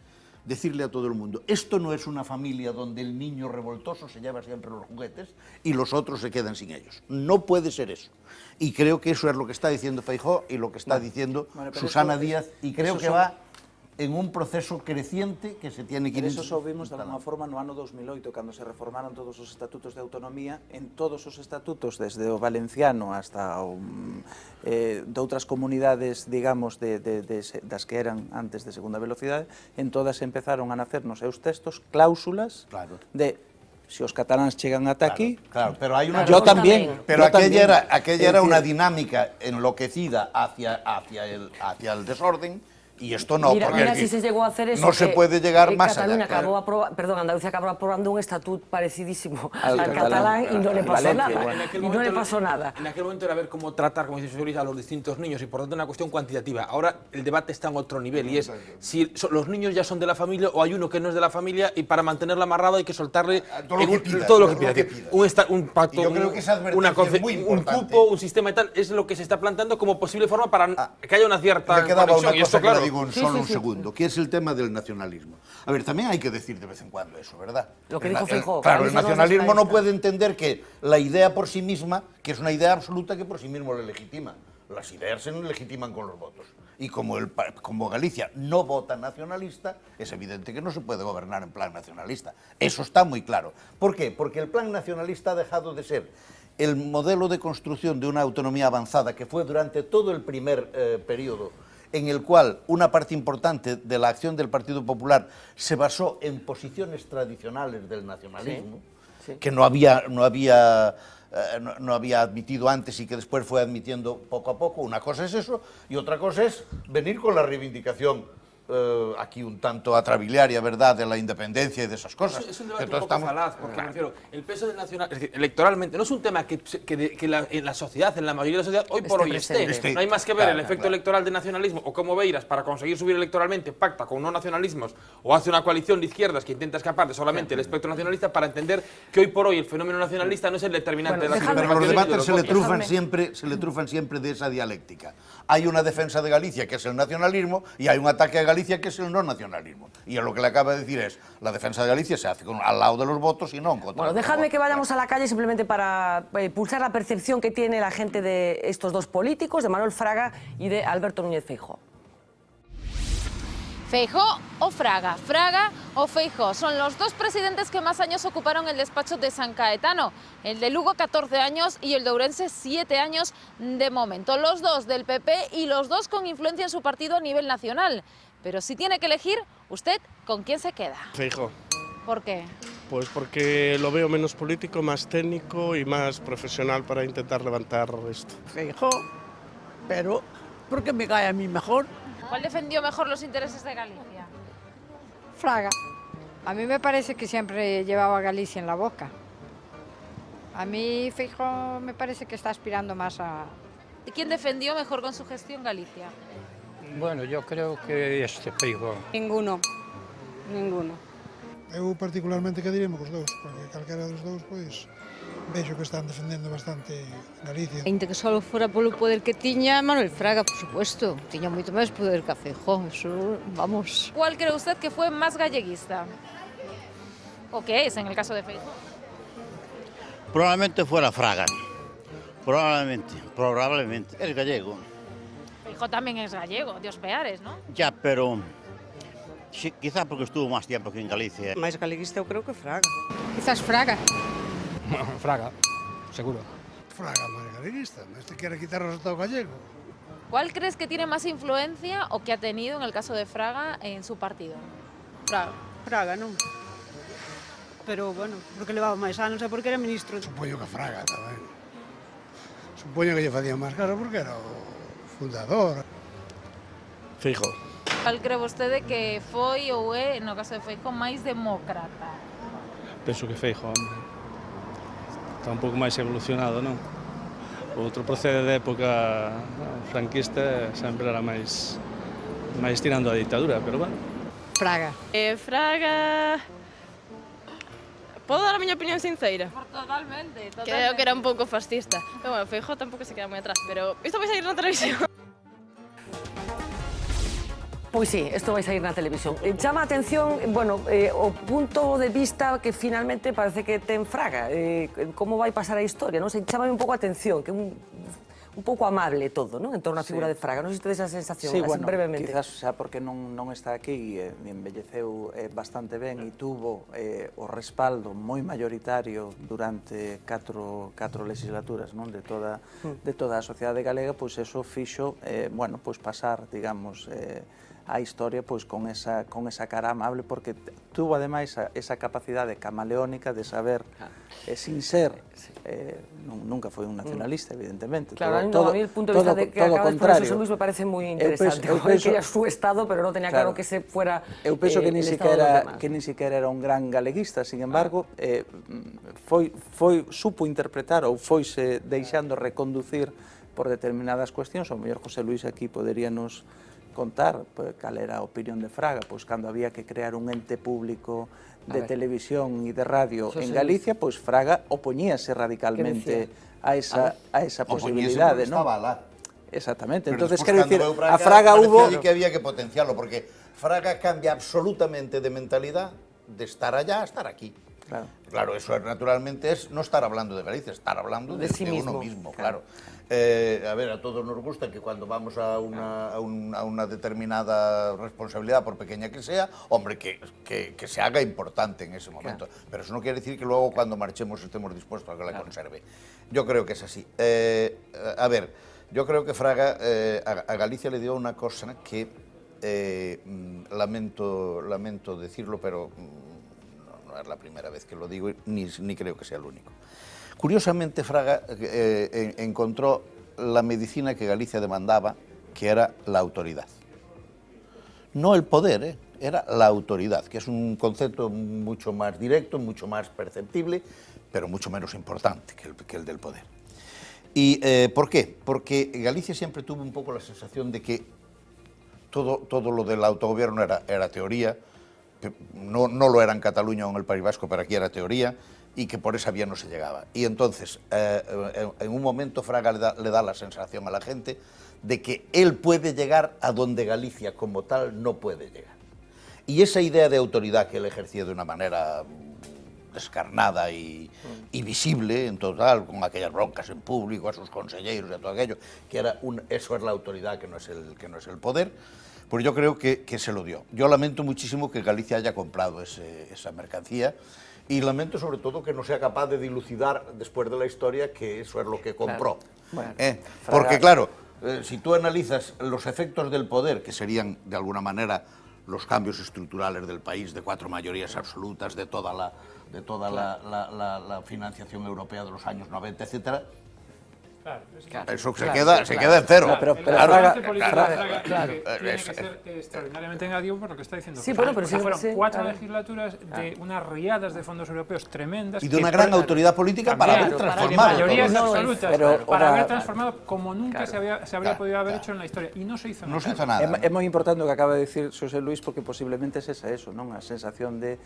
decirle a todo el mundo, esto no es una familia donde el niño revoltoso se lleva siempre los juguetes y los otros se quedan sin ellos. No puede ser eso. Y creo que eso es lo que está diciendo Feijóo y lo que está diciendo Susana Díaz, y creo que va en un proceso creciente que se tiene que ir... Eso só vimos de alguma forma no ano 2008, cando se reformaron todos os estatutos de autonomía. En todos os estatutos, desde o valenciano hasta de outras comunidades, digamos, das que eran antes de segunda velocidade, en todas empezaron a nacer nos seus textos cláusulas de si os cataláns chegan ata aquí, claro, pero hay una yo también. Pero aquella era una dinámica enloquecida hacia el desorden. Y esto no, porque mira si se llegó a hacer eso, no se puede llegar más allá. Andalucía acabó aprobando un estatut parecidísimo al catalán y no le pasó nada. En aquel momento era ver cómo tratar, como dice Luis, a los distintos niños, y por tanto una cuestión cuantitativa. Ahora el debate está en otro nivel, y es si los niños ya son de la familia o hay uno que no es de la familia, y para mantenerlo amarrado hay que soltarle todo lo que pida. Un pacto, un cupo, un sistema y tal, es lo que se está planteando como posible forma para que haya una cierta conexión. Y esto, claro, digo solo un segundo, que es el tema del nacionalismo. A ver, también hay que decir de vez en cuando eso, ¿verdad? Lo que dijo Feijóo. Claro, el nacionalismo no puede entender que la idea por sí misma, que es una idea absoluta que por sí mismo le legitima. Las ideas se legitiman con los votos. Y como Galicia no vota nacionalista, es evidente que no se puede gobernar en plan nacionalista. Eso está muy claro. ¿Por qué? Porque el plan nacionalista ha dejado de ser el modelo de construcción de una autonomía avanzada que fue durante todo el primer periodo, en el cual una parte importante de la acción del Partido Popular se basó en posiciones tradicionales del nacionalismo, que no había admitido antes y que después fue admitiendo poco a poco. Una cosa es eso, y otra cosa es venir con la reivindicación aquí un tanto atrabiliaria, ¿verdad?, de la independencia y de esas cosas. Es un debate un poco falaz, porque me refiero, el peso del nacional, es decir, electoralmente, no es un tema que en la sociedad, en la mayoría de la sociedad, hoy por hoy esté. No hay más que ver el efecto electoral del nacionalismo, o cómo Beiras, para conseguir subir electoralmente, pacta con no nacionalismos, o hace una coalición de izquierdas que intenta escapar de solamente el espectro nacionalista, para entender que hoy por hoy el fenómeno nacionalista no es el determinante de la situación. Pero los debates se le trufan siempre de esa dialéctica. Hay una defensa de Galicia, que es el nacionalismo, y hay un ataque a Galicia, que es el no nacionalismo. Y lo que le acaba de decir es, la defensa de Galicia se hace al lado de los votos y no en contra. Bueno, dejadme que vayamos a la calle simplemente para pulsar la percepción que tiene la gente de estos dos políticos, de Manuel Fraga y de Alberto Núñez Feijóo. ¿Feijóo o Fraga? ¿Fraga o Feijóo? Son los dos presidentes que más años ocuparon el despacho de San Caetano. El de Lugo 14 años y el de Ourense 7 años de momento. Los dos del PP y los dos con influencia en su partido a nivel nacional. Pero si tiene que elegir, ¿usted con quién se queda? Feijóo. ¿Por qué? Pues porque lo veo menos político, más técnico y más profesional para intentar levantar esto. Feijóo, pero porque me cae a mí mejor. ¿Cuál defendió mejor los intereses de Galicia? Fraga. A mí me parece que siempre llevaba a Galicia en la boca. A mí Feijóo me parece que está aspirando más a... ¿Y quién defendió mejor con su gestión Galicia? Bueno, yo creo que Feijóo. Ninguno. Eu particularmente que diremos cos dous, porque calquera dos dous, pois, vexo que están defendendo bastante Galicia. Ainda que só fora polo poder que tiña Manuel Fraga, por supuesto. Tiña moito máis poder que a Feijóo, eso, vamos. ¿Cuál cree usted que fue más galleguista? ¿O qué es en el caso de Feijóo? Probablemente fuera Fraga. Probablemente. Es gallego. Feijóo también es gallego, de Ospeares, ¿no? Ya, pero sí, quizá porque estuvo máis tempo aquí en Galicia. Máis galeguista eu creo que Fraga. Quizás Fraga. Fraga, seguro. Fraga máis galeguista, este quere quitar o Estado gallego. ¿Cuál crees que tiene más influencia o que ha tenido en el caso de Fraga en su partido? Fraga, non? Pero, bueno, porque levaba máis anos e porque era ministro. Supoño que Fraga tamén. Supoño que lle facían máis caso porque era o fundador. Feijóo. ¿Cuál cree vostede que foi ou é, no caso de Feijóo, máis demócrata? Penso que Feijóo, hombre. Está un pouco máis evolucionado, non? O outro procede de época franquista, sempre era máis tirando a ditadura, pero bueno. Fraga. Fraga... Podo dar a miña opinión sincera? Totalmente. Creo que era un pouco fascista. Pero bueno, Feijóo tampouco se queda moi atrás, pero isto vai sair na televisión. Pois sí, isto vai sair na televisión. Chama a atención, bueno, o punto de vista que finalmente parece que ten Fraga. Como vai pasar a historia, non? Chama un pouco a atención, que un pouco amable todo, non? En torno á figura de Fraga. Non sei se tedes esa sensación, Sí, así bueno, brevemente. quizás xa porque non está aquí e embelleceu bastante ben e tuvo o respaldo moi mayoritario durante catro legislaturas, non? De toda a sociedade galega, pois eso fixo, bueno, pois pasar, digamos, a historia pois con esa cara amable, porque tuvo ademais esa capacidade camaleónica de saber, sin ser, nunca foi un nacionalista, evidentemente. Claro, a mí el punto de vista que acaba de exponer José Luis me parece moi interesante. Eu penso que era su estado, pero non tenía claro que se fuera eu penso que ni siquiera era un gran galeguista, sin embargo, supo interpretar ou foise deixando reconducir por determinadas cuestións. O mellor José Luis aquí poderíanos contar cal era a opinión de Fraga, pois cando había que crear un ente público de televisión e de radio en Galicia, pois Fraga opoñíase radicalmente a esa posibilidade, non? Estaba lá. Exactamente. Pero Entonces, quero dicir, a Fraga hubo que había que potenciarlo, porque Fraga cambia absolutamente de mentalidad de estar allá a estar aquí. Claro, eso naturalmente es no estar hablando de Galicia, estar hablando de uno mismo, claro. A ver, a todos nos gusta que cuando vamos a una determinada responsabilidad, por pequeña que sea, hombre, que se haga importante en ese momento. Pero eso no quiere decir que luego cuando marchemos estemos dispuestos a que la conserve. Yo creo que es así. A ver, yo creo que Fraga a Galicia le dio una cosa que lamento decirlo, pero no es la primera vez que lo digo ni creo que sea el único. Curiosamente, Fraga encontró la medicina que Galicia demandaba, que era la autoridad. No el poder, era la autoridad, que es un concepto mucho más directo, mucho más perceptible, pero mucho menos importante que el del poder. ¿Y por qué? Porque Galicia siempre tuvo un poco la sensación de que todo lo del autogobierno era teoría, no lo era en Cataluña o en el País Vasco, pero aquí era teoría, y que por esa vía no se llegaba. Y entonces, en un momento, Fraga le da la sensación a la gente de que él puede llegar a donde Galicia como tal no puede llegar. Y esa idea de autoridad que él ejercía de una manera descarnada y visible en total, con aquellas broncas en público a sus consejeros y a todo aquello, que eso es la autoridad, que no es el poder, pues yo creo que se lo dio. Yo lamento muchísimo que Galicia haya comprado esa mercancía, y lamento sobre todo que no sea capaz de dilucidar después de la historia que eso es lo que compró. Claro. Bueno, porque claro, si tú analizas los efectos del poder, que serían de alguna manera los cambios estructurales del país, de 4 mayorías absolutas, de toda la financiación europea de los años 90, etc., Eso se queda en cero. Pero Fraga claro. tiene que ser extraordinariamente negativo por lo que está diciendo. Sí, bueno, pero fueron sí, 4 claro. legislaturas de unas riadas de fondos europeos tremendas. Y de una gran autoridad política para haber transformado. Mayorías todo. absolutas, para haber transformado como nunca se habría podido haber hecho en la historia. Y no se hizo nada. No se hizo nada. É moi importante o que acaba de dicir Xosé Luís, porque posiblemente é eso, non? A sensación de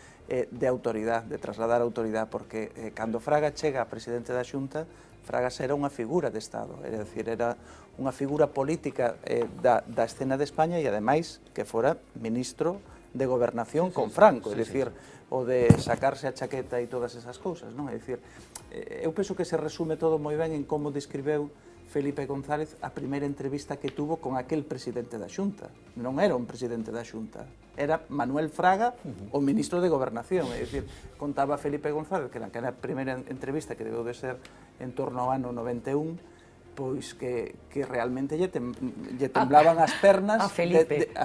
autoridade, de trasladar autoridade, porque cando Fraga chega a presidente da Xunta, Fraga era unha figura de Estado, é dicir, era unha figura política da escena de España e, ademais, que fora ministro de Gobernación con Franco, é dicir, o de sacarse a chaqueta e todas esas cousas, non? É dicir, eu penso que se resume todo moi ben en como describeu Felipe González a primeira entrevista que tuvo con aquel presidente da Xunta. Non era un presidente da Xunta, era Manuel Fraga, o ministro de Gobernación. É dicir, contaba Felipe González que naquela primeira entrevista, que debeu de ser en torno ao ano 91, pois que realmente lle temblaban as pernas a Felipe. A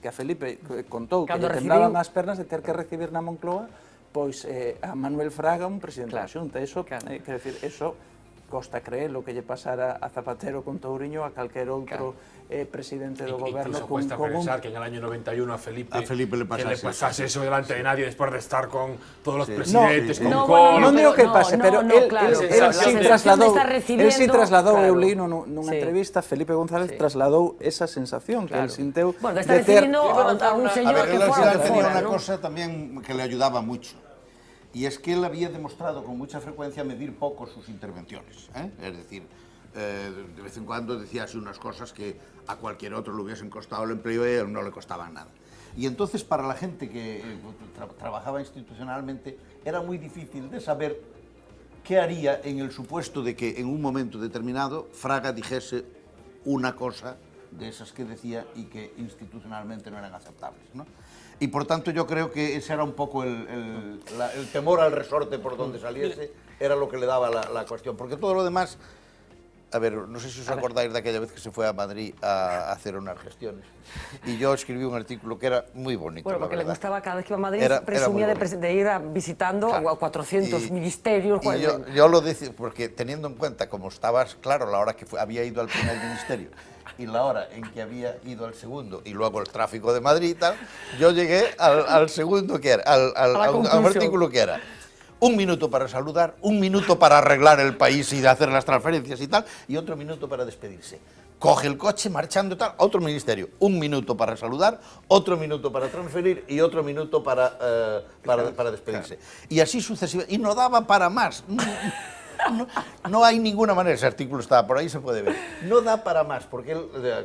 Felipe contou que Cando lle temblaban as pernas de ter que recibir na Moncloa pois a Manuel Fraga, un presidente da Xunta. Eso, quero decir, eso costa creer lo que lle pasara a Zapatero con Touriño, a calquer outro presidente do goberno. Incluso cuesta pensar que en el año 91 a Felipe le pasase eso delante de nadie después de estar con todos los presidentes, con Kohl. Non digo que pase, pero él sí trasladou, eu leí nunha entrevista, Felipe González trasladou esa sensación que él sinteu. Bueno, que está recibiendo a un señor que fuera de tenía fuera, una ¿no? cosa también que le ayudaba mucho. Y es que él había demostrado con mucha frecuencia medir poco sus intervenciones. Es decir, de vez en cuando decía así unas cosas que a cualquier otro le hubiesen costado el empleo y a él no le costaban nada. Y entonces para la gente que trabajaba institucionalmente era muy difícil de saber qué haría en el supuesto de que en un momento determinado Fraga dijese una cosa de esas que decía y que institucionalmente no eran aceptables, ¿no? Y por tanto yo creo que ese era un poco el temor al resorte por donde saliese, era lo que le daba la cuestión. Porque todo lo demás, a ver, no sé si os acordáis de aquella vez que se fue a Madrid a hacer unas gestiones. Y yo escribí un artículo que era muy bonito, bueno, porque la le verdad. gustaba cada vez que iba a Madrid, presumía era de ir visitando a 400 ministerios. Y yo lo decía, porque teniendo en cuenta cómo estabas, claro, la hora que había ido al primer ministerio y la hora en que había ido al segundo y luego el tráfico de Madrid y tal, yo llegué al segundo que era, a un artículo que era 1 minuto para saludar, 1 minuto para arreglar el país y de hacer las transferencias y tal, y otro minuto para despedirse. Coge el coche marchando tal, otro ministerio, 1 minuto para saludar, otro minuto para transferir y otro minuto para despedirse. Y así sucesivamente, y no daba para más. No hay ninguna manera, ese artículo está por ahí, se puede ver. No da para más, porque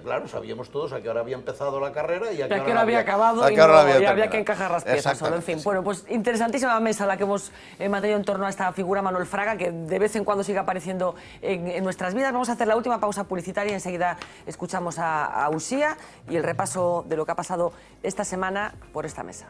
claro, sabíamos todos a qué hora había empezado la carrera y a qué hora había acabado y había que encajar las piezas solo. En fin, bueno, pues interesantísima mesa la que hemos mantenido en torno a esta figura Manuel Fraga, que de vez en cuando sigue apareciendo en nuestras vidas. Vamos a hacer la última pausa publicitaria y enseguida escuchamos a Uxía y el repaso de lo que ha pasado esta semana por esta mesa.